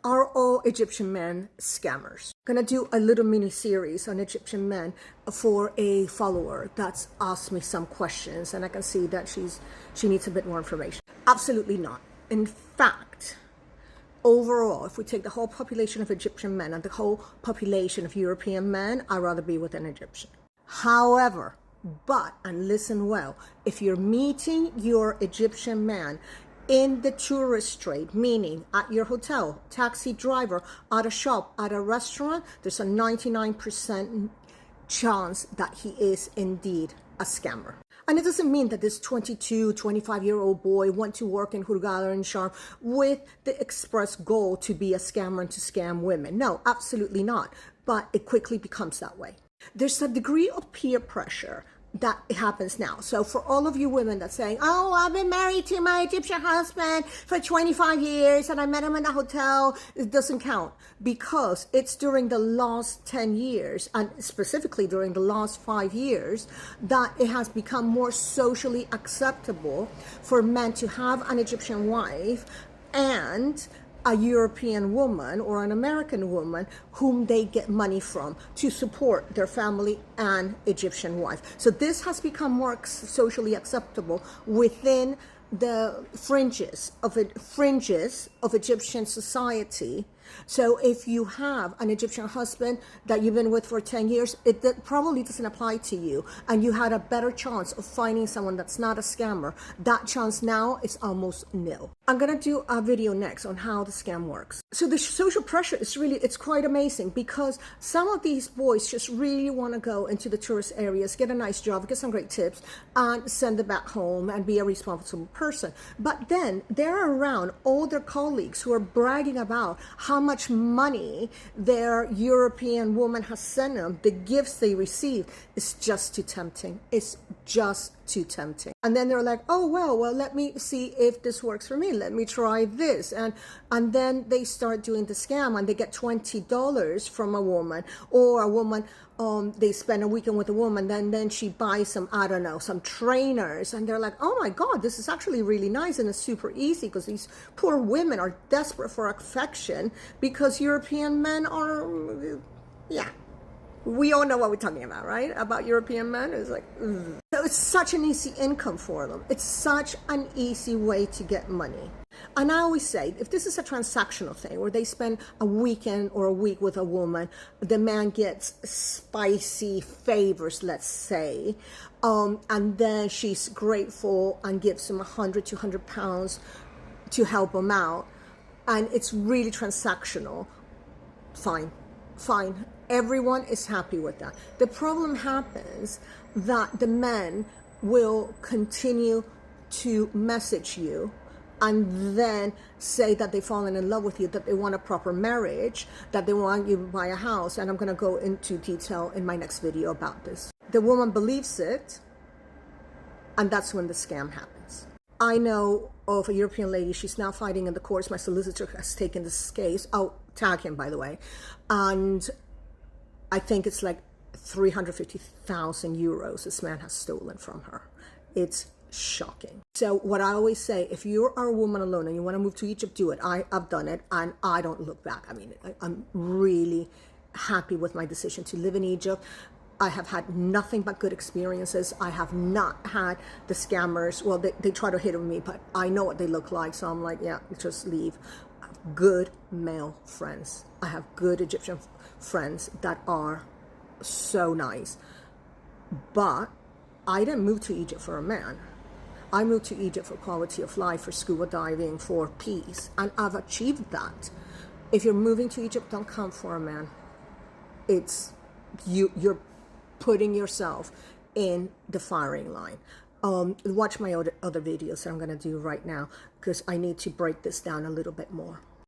Are all Egyptian men scammers? I'm gonna do a little mini series on Egyptian men for a follower that's asked me some questions, and I can see that she needs a bit more information. Absolutely not. In fact, overall, if we take the whole population of Egyptian men and the whole population of European men, I'd rather be with an Egyptian. However, and listen well, if you're meeting your Egyptian man in the tourist trade, meaning at your hotel, taxi driver, at a shop, at a restaurant, there's a 99% chance that he is indeed a scammer. And it doesn't mean that this 22, 25-year-old boy went to work in Hurghada and Sharm with the express goal to be a scammer and to scam women. No, absolutely not. But it quickly becomes that way. There's a degree of peer pressure that happens now. So for all of you women that's saying, oh, I've been married to my Egyptian husband for 25 years and I met him in a hotel, it doesn't count, because it's during the last 10 years and specifically during the last 5 years that it has become more socially acceptable for men to have an Egyptian wife and a European woman or an American woman whom they get money from to support their family and Egyptian wife. So this has become more socially acceptable within the fringes of Egyptian society. So if you have an Egyptian husband that you've been with for 10 years, it probably doesn't apply to you, and you had a better chance of finding someone that's not a scammer. That chance now is almost nil. I'm gonna do a video next on how the scam works. So the social pressure is it's quite amazing, because some of these boys just really want to go into the tourist areas, get a nice job, get some great tips, and send it back home and be a responsible person. But then they're around all their colleagues who are bragging about how much money their European woman has sent them, the gifts they received. Is just too tempting. It's just too tempting. And then they're like, oh, well, let me see if this works for me. Let me try this. And then they start doing the scam, and they get $20 from a woman, or a woman, they spend a weekend with a woman, then she buys some, I don't know, some trainers, and they're like, oh my God, this is actually really nice, and it's super easy, because these poor women are desperate for affection, because European men are, yeah. We all know what we're talking about, right? About European men. It's like, ugh. So it's such an easy income for them. It's such an easy way to get money. And I always say, if this is a transactional thing where they spend a weekend or a week with a woman, the man gets spicy favors, let's say, and then she's grateful and gives him 100, 200 pounds to help him out, and it's really transactional, fine. Everyone is happy with that. The problem happens that the men will continue to message you and then say that they've fallen in love with you, that they want a proper marriage, that they want you to buy a house. And I'm going to go into detail in my next video about this. The woman believes it, and that's when the scam happens. I know of a European lady, she's now fighting in the courts. My solicitor has taken this case. I'll tag him, by the way. And I think it's like 350,000 euros this man has stolen from her. It's shocking. So what I always say, if you are a woman alone and you want to move to Egypt, do it. I've done it, and I don't look back. I mean, I'm really happy with my decision to live in Egypt. I have had nothing but good experiences. I have not had the scammers. Well, they try to hit on me, but I know what they look like. So I'm like, yeah, just leave. Good male friends. I have good Egyptian friends that are so nice. But I didn't move to Egypt for a man. I moved to Egypt for quality of life, for scuba diving, for peace. And I've achieved that. If you're moving to Egypt, don't come for a man. It's you're putting yourself in the firing line. Watch my other videos that I'm going to do right now, because I need to break this down a little bit more.